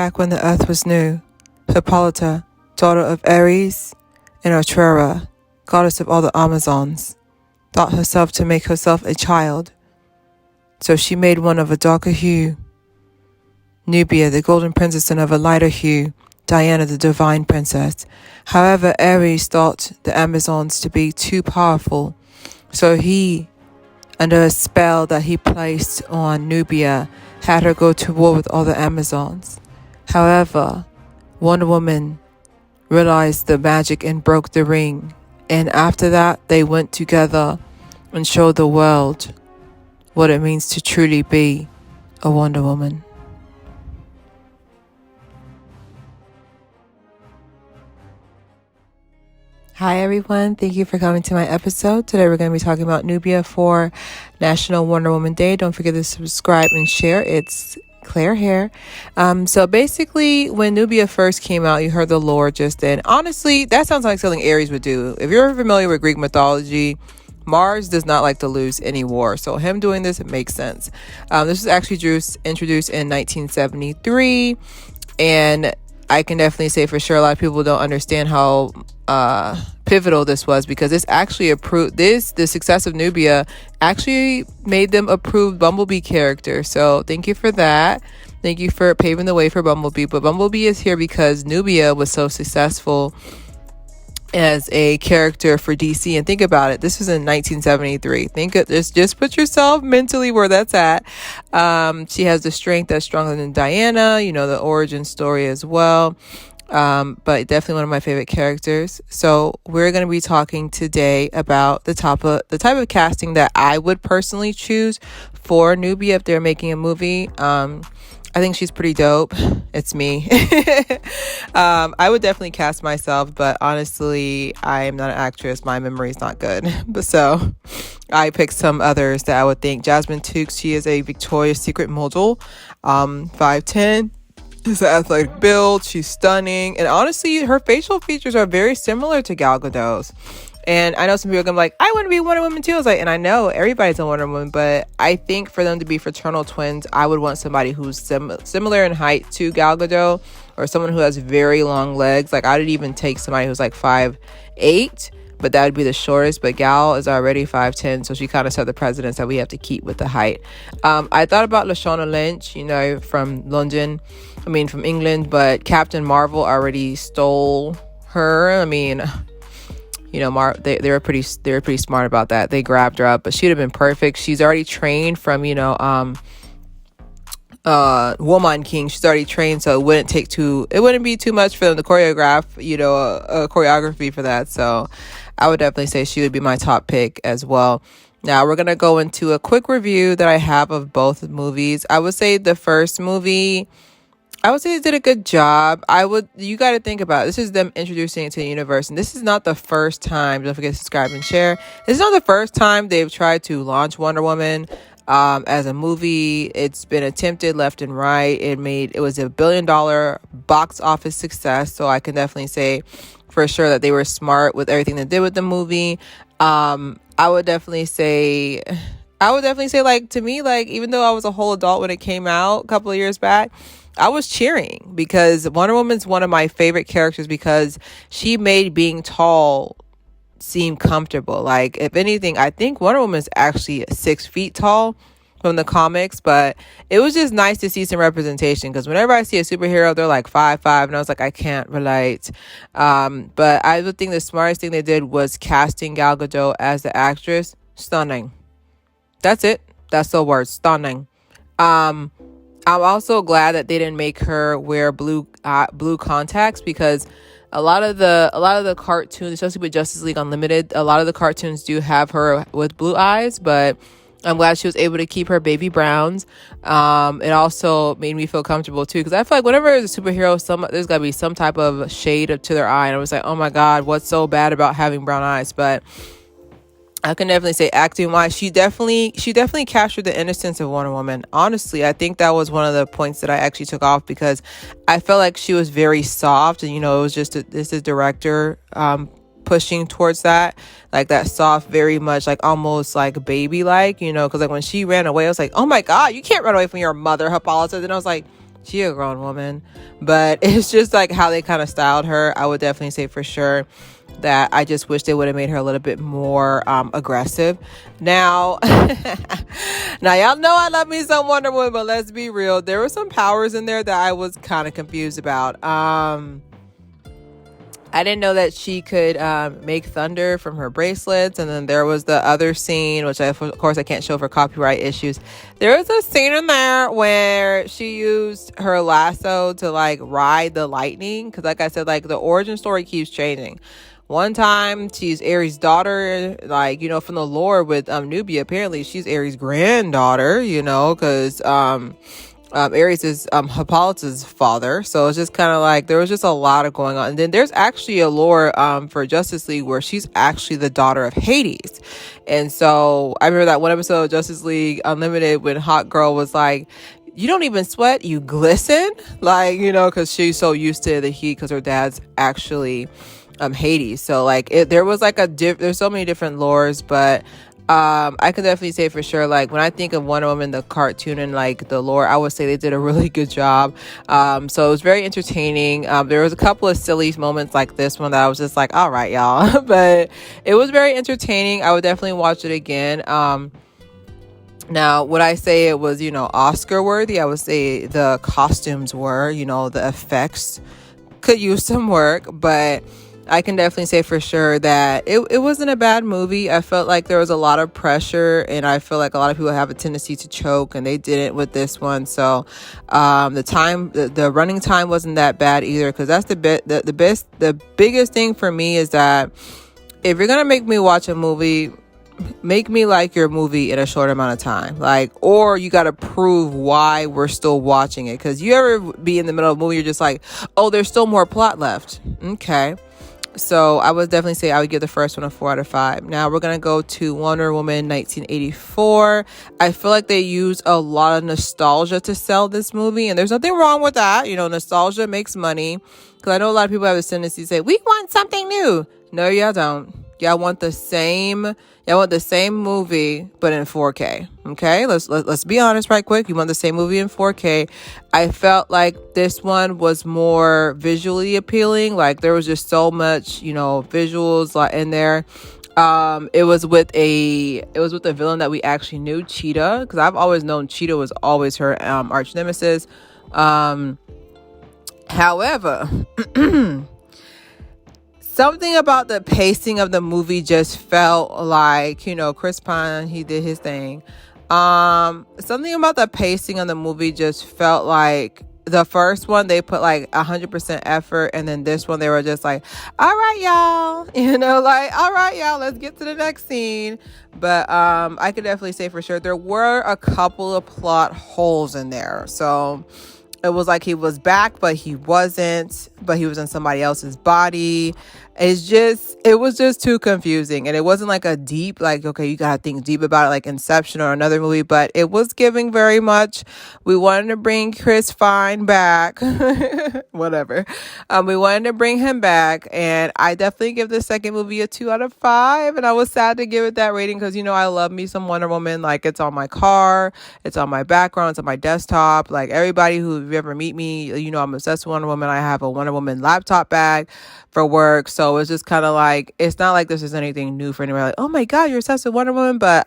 back when the earth was new, Hippolyta, daughter of Ares and Otrera, goddess of all the Amazons, thought herself to make herself a child. So she made one of a darker hue, Nubia, the golden princess, and of a lighter hue, Diana, the divine princess. However, Ares thought the Amazons to be too powerful, so he, under a spell that he placed on Nubia, had her go to war with all the Amazons. However, Wonder Woman realized the magic and broke the ring, and after that, they went together and showed the world what it means to truly be a Wonder Woman. Hi everyone, thank you for coming to my episode. Today we're going to be talking about Nubia for National Wonder Woman Day. Don't forget to subscribe and share. It's Claire here. So basically, when Nubia first came out, you heard the lore just then. Honestly, that sounds like something Ares would do. If you're familiar with Greek mythology, Mars does not like to lose any war. So him doing this, it makes sense. This was actually introduced in 1973. And I can definitely say for sure a lot of people don't understand how pivotal this was, because this actually the success of Nubia actually made them approve Bumblebee character. So thank you for that. Thank you for paving the way for Bumblebee. But Bumblebee is here because Nubia was so successful as a character for DC. And think about it, this was in 1973. Think of this, just put yourself mentally where that's at. She has the strength that's stronger than Diana, the origin story as well. But definitely one of my favorite characters. So we're going to be talking today about the type of casting that I would personally choose for Nubia if they're making a movie. I think she's pretty dope. It's me. I would definitely cast myself, but honestly, I am not an actress. My memory is not good. But so I picked some others that I would think. Jasmine Tookes, she is a Victoria's Secret model, 5'10". Is an athletic build. She's stunning. And honestly, her facial features are very similar to Gal Gadot's. And I know some people are going to be like, I want to be Wonder Woman too. I was like, and I know everybody's a Wonder Woman, but I think for them to be fraternal twins, I would want somebody who's similar in height to Gal Gadot, or someone who has very long legs. Like, I would even take somebody who's like 5'8", but that would be the shortest. But Gal is already 5'10", so she kind of set the precedence that we have to keep with the height. I thought about Lashana Lynch, from England, but Captain Marvel already stole her. They were pretty smart about that. They grabbed her up, but she'd have been perfect. She's already trained from Woman King. She's already trained, so it wouldn't be too much for them to choreograph a choreography for that. So I would definitely say she would be my top pick as well. Now we're gonna go into a quick review that I have of both movies. I would say the first movie, they did a good job. You got to think about it. This is them introducing it to the universe. And this is not the first time, don't forget to subscribe and share. This is not the first time they've tried to launch Wonder Woman as a movie. It's been attempted left and right. It was $1 billion box office success. So I can definitely say for sure that they were smart with everything they did with the movie. I would definitely say, like, to me, like, even though I was a whole adult when it came out a couple of years back, I was cheering, because Wonder Woman's one of my favorite characters because she made being tall seem comfortable. Like, if anything, I think Wonder Woman's actually 6 feet tall from the comics, but it was just nice to see some representation, because whenever I see a superhero, they're like 5'5", and I was like, I can't relate. But I would think the smartest thing they did was casting Gal Gadot as the actress. Stunning. That's it. That's the word. Stunning. I'm also glad that they didn't make her wear blue contacts, because a lot of the cartoons, especially with Justice League Unlimited, a lot of the cartoons do have her with blue eyes, but I'm glad she was able to keep her baby browns. It also made me feel comfortable too, because I feel like whenever there's a superhero, there's gotta be some type of shade to their eye, and I was like, oh my god, what's so bad about having brown eyes? But I can definitely say, acting wise, she definitely captured the innocence of Wonder Woman. Honestly, I think that was one of the points that I actually took off, because I felt like she was very soft, and it was just this is director pushing towards that, like that soft, very much like almost like baby like, because like when she ran away, I was like, oh my god, you can't run away from your mother, Hippolyta. Then I was like, She a grown woman, but it's just like how they kind of styled her. I would definitely say for sure that I just wish they would have made her a little bit more aggressive. Now, now y'all know I love me some Wonder Woman, but let's be real. There were some powers in there that I was kind of confused about. I didn't know that she could make thunder from her bracelets. And then there was the other scene, which of course I can't show for copyright issues. There was a scene in there where she used her lasso to like ride the lightning. Because like I said, like the origin story keeps changing. One time she's Ares' daughter, like, you know, from the lore with Nubia. Apparently she's Ares' granddaughter, you know, because Ares is Hippolyta's father. So it's just kind of like there was just a lot of going on. And then there's actually a lore for Justice League where she's actually the daughter of Hades. And so I remember that one episode of Justice League Unlimited when Hot Girl was like, you don't even sweat, you glisten, like, you know, because she's so used to the heat because her dad's actually Hades. So like there was like there's so many different lores, but I could definitely say for sure, like when I think of Wonder Woman, the cartoon and like the lore, I would say they did a really good job. So it was very entertaining. There was a couple of silly moments like this one that I was just like, all right, y'all, but it was very entertaining. I would definitely watch it again. Now, would I say it was, you know, Oscar worthy? I would say the costumes were, you know, the effects could use some work, but I can definitely say for sure that it wasn't a bad movie. I felt like there was a lot of pressure, and I feel like a lot of people have a tendency to choke, and they didn't with this one. So the running time wasn't that bad either, because that's the biggest thing for me is that if you're gonna make me watch a movie, make me like your movie in a short amount of time, like, or you got to prove why we're still watching it. Because you ever be in the middle of a movie, you're just like, oh, there's still more plot left. Okay. So I would definitely say I would give the first one a 4 out of 5. Now we're going to go to Wonder Woman 1984. I feel like they use a lot of nostalgia to sell this movie, and there's nothing wrong with that. You know, nostalgia makes money, because I know a lot of people have a tendency to say, we want something new. No, y'all don't. Y'all want the same movie, but in 4K. Okay, let's be honest right quick. You want the same movie in 4K. I felt like this one was more visually appealing. Like there was just so much, you know, visuals like in there. It was with a villain that we actually knew, Cheetah, because I've always known Cheetah was always her arch nemesis. However, something about the pacing of the movie just felt like, you know, Chris Pine, he did his thing. Something about the pacing of the movie just felt like the first one, they put like 100% effort. And then this one, they were just like, all right, y'all, you know, like, all right, y'all, let's get to the next scene. But I could definitely say for sure there were a couple of plot holes in there. So it was like he was back, but he wasn't, but he was in somebody else's body. It was just too confusing. And it wasn't like a deep, like, okay, you gotta think deep about it, like Inception or another movie, but it was giving very much. We wanted to bring Chris Fine back. Whatever. We wanted to bring him back, and I definitely give the second movie a 2 out of 5. And I was sad to give it that rating because, you know, I love me some Wonder Woman. Like, it's on my car, it's on my background, it's on my desktop. Like, everybody who, if you ever meet me, you know, I'm obsessed with Wonder Woman. I have a Wonder Woman laptop bag for work. So it's just kind of like, it's not like this is anything new for anybody. Like, oh my God, you're obsessed with Wonder Woman. But,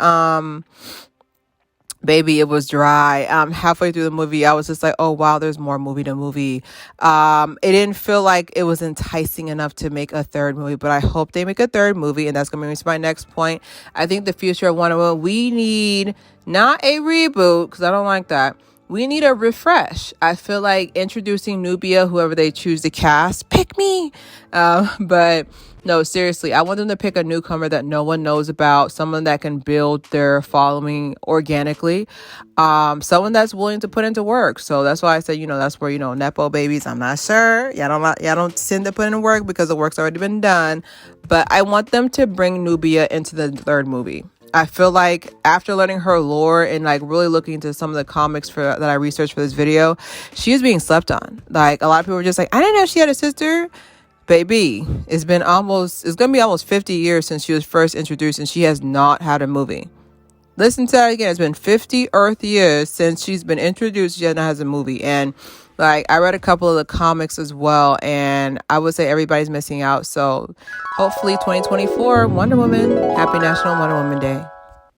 baby, it was dry. Halfway through the movie, I was just like, oh wow, there's more movie to movie. It didn't feel like it was enticing enough to make a third movie, but I hope they make a third movie, and that's gonna bring me to my next point. I think the future of Wonder Woman, we need not a reboot, because I don't like that. We need a refresh. I feel like introducing Nubia, whoever they choose to cast, pick me. But no, seriously, I want them to pick a newcomer that no one knows about, someone that can build their following organically, someone that's willing to put into work. So that's why I said, you know, that's where, you know, Nepo babies, I'm not sure. Y'all don't tend to put in work because the work's already been done. But I want them to bring Nubia into the third movie. I feel like after learning her lore and like really looking into some of the comics that I researched for this video, she is being slept on. Like, a lot of people were just like, I didn't know she had a sister. Baby, it's going to be almost 50 years since she was first introduced, and she has not had a movie. Listen to that again. It's been 50 Earth years since she's been introduced. She has not had a movie. And Like, I read a couple of the comics as well, and I would say everybody's missing out. So hopefully 2024, Wonder Woman. Happy National Wonder Woman Day.